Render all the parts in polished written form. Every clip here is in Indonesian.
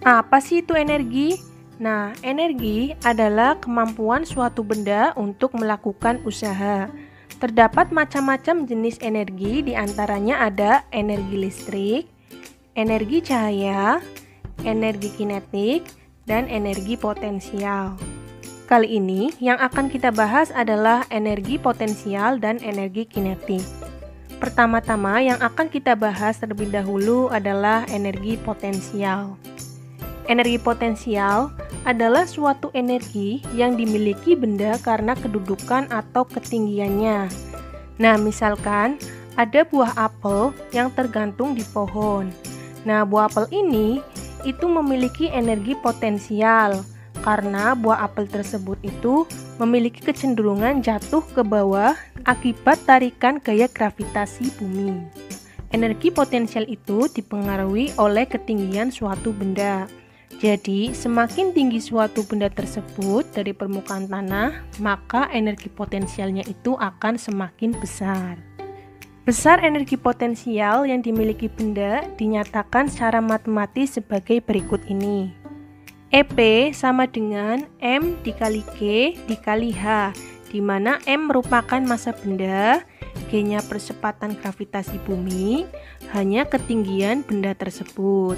Apa sih itu energi? Nah, energi adalah kemampuan suatu benda untuk melakukan usaha. Terdapat macam-macam jenis energi, diantaranya ada energi listrik, energi cahaya, energi kinetik, dan energi potensial. Kali ini yang akan kita bahas adalah energi potensial dan energi kinetik. Pertama-tama yang akan kita bahas terlebih dahulu adalah energi potensial. Energi potensial adalah suatu energi yang dimiliki benda karena kedudukan atau ketinggiannya. Nah, misalkan ada buah apel yang tergantung di pohon. Nah, buah apel ini itu memiliki energi potensial karena buah apel tersebut itu memiliki kecenderungan jatuh ke bawah akibat tarikan gaya gravitasi bumi. Energi potensial itu dipengaruhi oleh ketinggian suatu benda. Jadi, semakin tinggi suatu benda tersebut dari permukaan tanah, maka energi potensialnya itu akan semakin besar. Besar energi potensial yang dimiliki benda dinyatakan secara matematis sebagai berikut ini. EP sama dengan M dikali G dikali H, di mana M merupakan massa benda, G-nya percepatan gravitasi bumi, hanya ketinggian benda tersebut.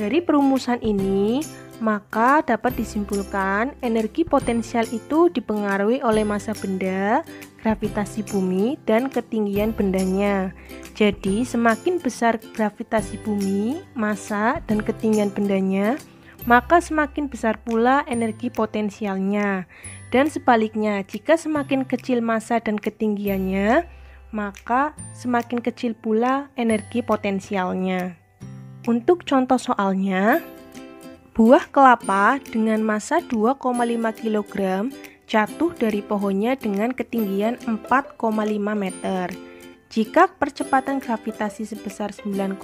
Dari perumusan ini, maka dapat disimpulkan energi potensial itu dipengaruhi oleh massa benda, gravitasi bumi, dan ketinggian bendanya. Jadi, semakin besar gravitasi bumi, massa, dan ketinggian bendanya, maka semakin besar pula energi potensialnya. Dan sebaliknya, jika semakin kecil massa dan ketinggiannya, maka semakin kecil pula energi potensialnya. Untuk contoh soalnya, buah kelapa dengan massa 2,5 kg jatuh dari pohonnya dengan ketinggian 4,5 meter. Jika percepatan gravitasi sebesar 9,8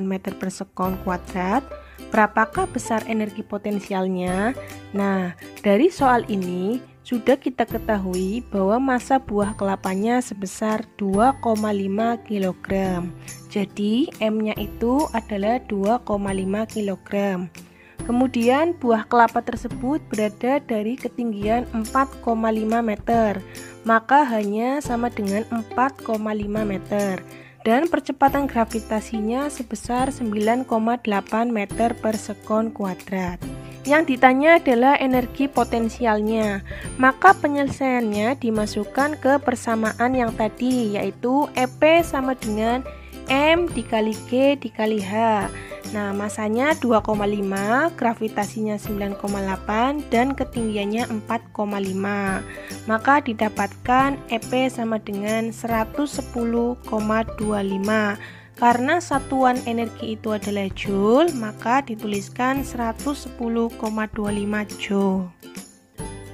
meter per sekon kuadrat, berapakah besar energi potensialnya? Nah, dari soal ini sudah kita ketahui bahwa massa buah kelapanya sebesar 2,5 kg. Jadi, M-nya itu adalah 2,5 kg. Kemudian, buah kelapa tersebut berada dari ketinggian 4,5 meter, maka hanya sama dengan 4,5 meter. Dan percepatan gravitasinya sebesar 9,8 meter per sekon kuadrat. Yang ditanya adalah energi potensialnya, maka penyelesaiannya dimasukkan ke persamaan yang tadi, yaitu EP sama dengan M dikali G dikali H. Nah, masanya 2,5, gravitasinya 9,8, dan ketinggiannya 4,5. Maka didapatkan EP sama dengan 110,25. Karena satuan energi itu adalah joule, maka dituliskan 110,25 joule.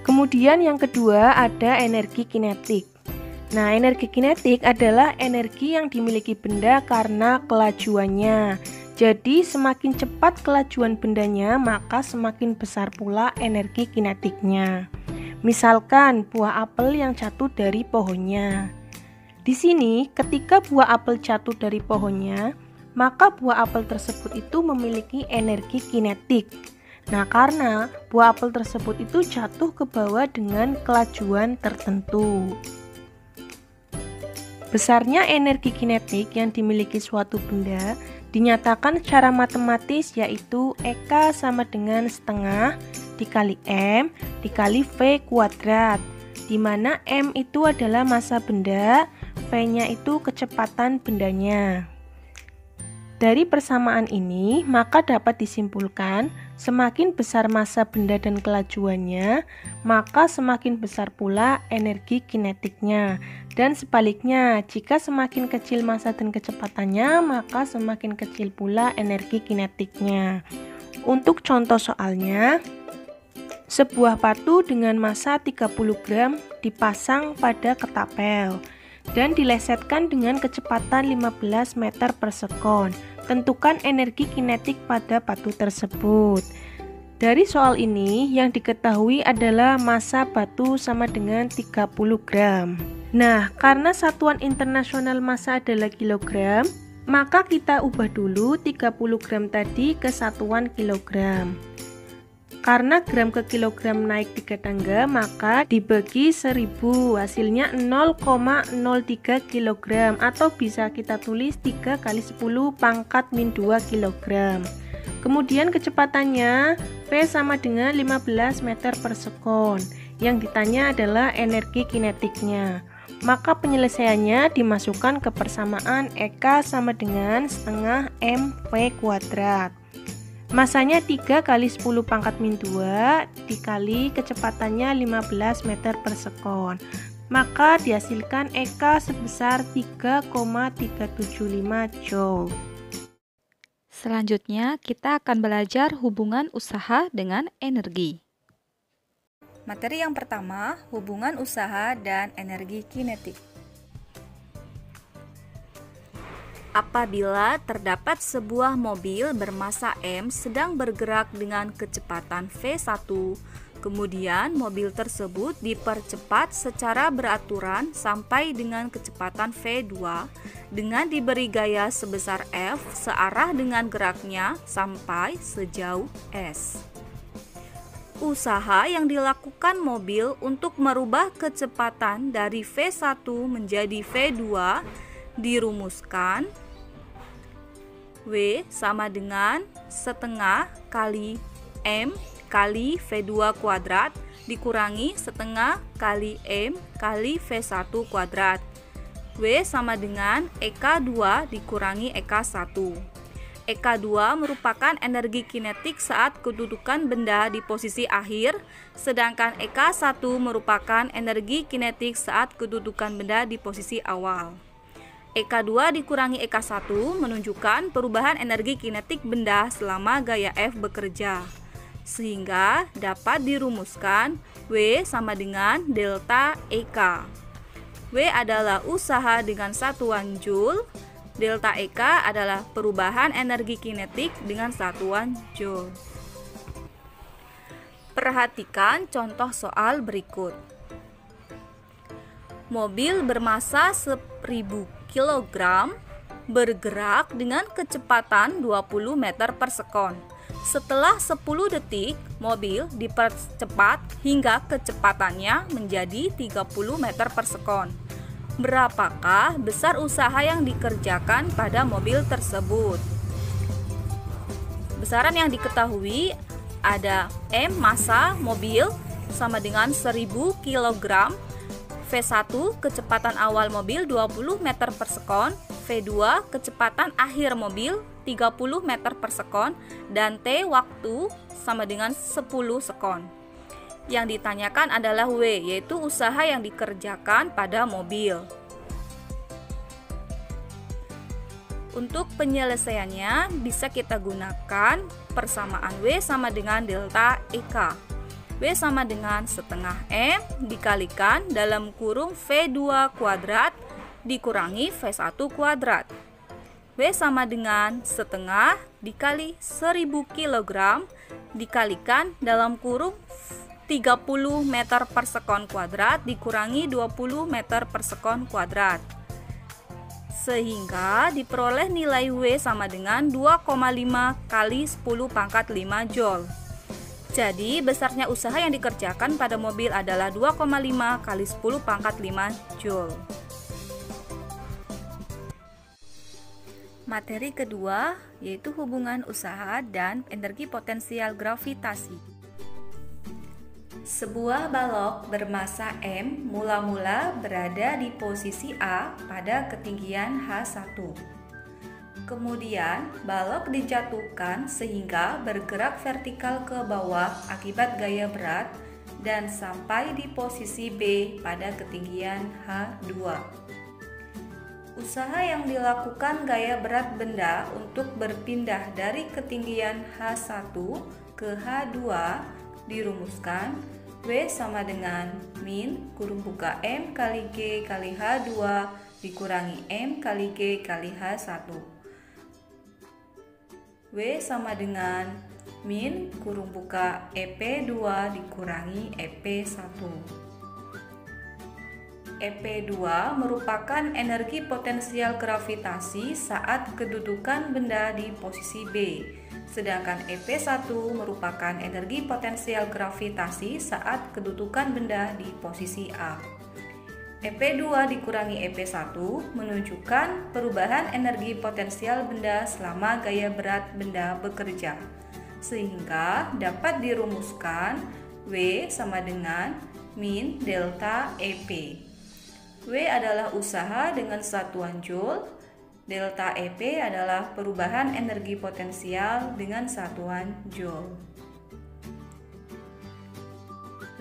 Kemudian yang kedua ada energi kinetik. Nah, energi kinetik adalah energi yang dimiliki benda karena kelajuannya. Jadi, semakin cepat kelajuan bendanya, maka semakin besar pula energi kinetiknya. Misalkan buah apel yang jatuh dari pohonnya. Di sini, ketika buah apel jatuh dari pohonnya, maka buah apel tersebut itu memiliki energi kinetik. Nah, karena buah apel tersebut itu jatuh ke bawah dengan kelajuan tertentu. Besarnya energi kinetik yang dimiliki suatu benda dinyatakan secara matematis, yaitu EK sama dengan setengah dikali M dikali V kuadrat, di mana M itu adalah massa benda, V-nya itu kecepatan bendanya. Dari persamaan ini, maka dapat disimpulkan semakin besar massa benda dan kelajuannya, maka semakin besar pula energi kinetiknya. Dan sebaliknya, jika semakin kecil massa dan kecepatannya, maka semakin kecil pula energi kinetiknya. Untuk contoh soalnya, sebuah batu dengan massa 30 gram dipasang pada ketapel dan dilesetkan dengan kecepatan 15 meter per sekon. Tentukan energi kinetik pada batu tersebut. Dari soal ini yang diketahui adalah massa batu sama dengan 30 gram. Nah, karena satuan internasional massa adalah kilogram, Maka kita ubah dulu 30 gram tadi ke satuan kilogram. Karena gram ke kilogram naik 3 tangga, maka dibagi 1000, hasilnya 0,03 kg, atau bisa kita tulis 3 kali 10 pangkat min 2 kg. Kemudian kecepatannya V sama dengan 15 meter per sekon. Yang ditanya adalah energi kinetiknya. Maka penyelesaiannya dimasukkan ke persamaan EK sama dengan setengah mv kuadrat. Masanya 3 kali 10 pangkat min 2 dikali kecepatannya 15 meter per sekon. Maka dihasilkan EK sebesar 3,375 Joule. Selanjutnya kita akan belajar hubungan usaha dengan energi. Materi yang pertama, hubungan usaha dan energi kinetik. Apabila terdapat sebuah mobil bermassa M sedang bergerak dengan kecepatan V1, kemudian mobil tersebut dipercepat secara beraturan sampai dengan kecepatan V2 dengan diberi gaya sebesar F searah dengan geraknya sampai sejauh S. Usaha yang dilakukan mobil untuk merubah kecepatan dari V1 menjadi V2 dirumuskan W sama dengan setengah kali M kali V2 kuadrat dikurangi setengah kali M kali V1 kuadrat. W sama dengan EK2 dikurangi EK1. EK2 merupakan energi kinetik saat kedudukan benda di posisi akhir, sedangkan EK1 merupakan energi kinetik saat kedudukan benda di posisi awal. EK2 dikurangi EK1 menunjukkan perubahan energi kinetik benda selama gaya F bekerja, sehingga dapat dirumuskan W sama dengan delta EK. W adalah usaha dengan satuan Joule, delta EK adalah perubahan energi kinetik dengan satuan Joule. Perhatikan contoh soal berikut. Mobil bermassa 1000 kg bergerak dengan kecepatan 20 meter per sekon. Setelah 10 detik, mobil dipercepat hingga kecepatannya menjadi 30 meter per sekon. Berapakah besar usaha yang dikerjakan pada mobil tersebut? Besaran yang diketahui ada M massa mobil sama dengan 1000 kg, V1 kecepatan awal mobil 20 meter per sekon, V2 kecepatan akhir mobil 30 meter per sekon, dan T waktu sama dengan 10 sekon. Yang ditanyakan adalah W, yaitu usaha yang dikerjakan pada mobil. Untuk penyelesaiannya bisa kita gunakan persamaan W sama dengan delta EK. W sama dengan setengah M dikalikan dalam kurung V2 kuadrat dikurangi V1 kuadrat. W sama dengan setengah dikali 1000 kg dikalikan dalam kurung 30 meter per sekon kuadrat dikurangi 20 meter per sekon kuadrat. Sehingga diperoleh nilai W sama dengan 2,5 kali 10 pangkat 5 Joule. Jadi, besarnya usaha yang dikerjakan pada mobil adalah 2,5 kali 10 pangkat 5 Joule. Materi kedua yaitu hubungan usaha dan energi potensial gravitasi. Sebuah balok bermassa M mula-mula berada di posisi A pada ketinggian H1. Kemudian, balok dijatuhkan sehingga bergerak vertikal ke bawah akibat gaya berat dan sampai di posisi B pada ketinggian H2. Usaha yang dilakukan gaya berat benda untuk berpindah dari ketinggian H1 ke H2 dirumuskan W sama dengan min kurung buka M kali G kali H2 dikurangi M kali G kali H1. W sama dengan min kurung buka EP2 dikurangi EP1. EP2 merupakan energi potensial gravitasi saat kedudukan benda di posisi B. Sedangkan EP1 merupakan energi potensial gravitasi saat kedudukan benda di posisi A. EP2 dikurangi EP1 menunjukkan perubahan energi potensial benda selama gaya berat benda bekerja. Sehingga dapat dirumuskan W sama dengan min delta EP. W adalah usaha dengan satuan Joule, delta EP adalah perubahan energi potensial dengan satuan Joule.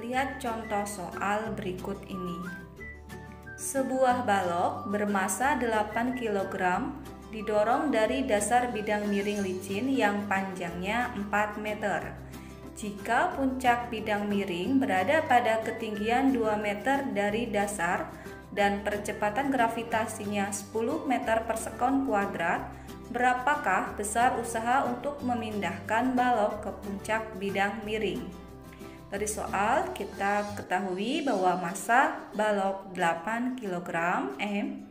Lihat contoh soal berikut ini. Sebuah balok bermasa 8 kg didorong dari dasar bidang miring licin yang panjangnya 4 meter. Jika puncak bidang miring berada pada ketinggian 2 meter dari dasar dan percepatan gravitasinya 10 meter per sekon kuadrat, berapakah besar usaha untuk memindahkan balok ke puncak bidang miring? Dari soal kita ketahui bahwa massa balok 8 kg M,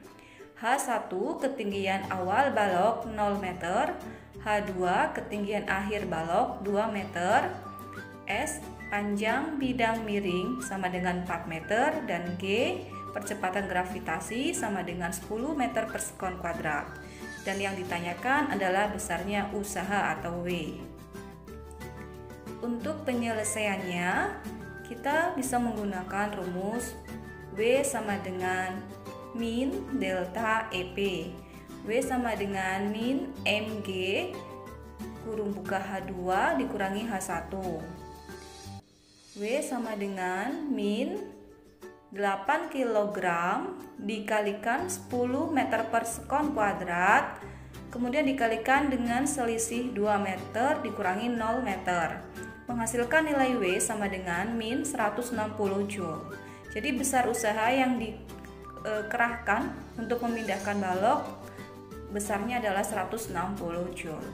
H1 ketinggian awal balok 0 meter, H2 ketinggian akhir balok 2 meter, S panjang bidang miring sama dengan 4 meter, dan G percepatan gravitasi sama dengan 10 meter per sekon kuadrat. Dan yang ditanyakan adalah besarnya usaha atau W. Untuk penyelesaiannya, kita bisa menggunakan rumus W sama dengan min delta EP. W sama dengan min mg kurung buka H2 dikurangi H1. W sama dengan min 8 kg dikalikan 10 meter per sekon kuadrat, kemudian dikalikan dengan selisih 2 meter dikurangi 0 meter, menghasilkan nilai W sama dengan min 160 Joule. Jadi besar usaha yang dikerahkan untuk memindahkan balok besarnya adalah 160 Joule.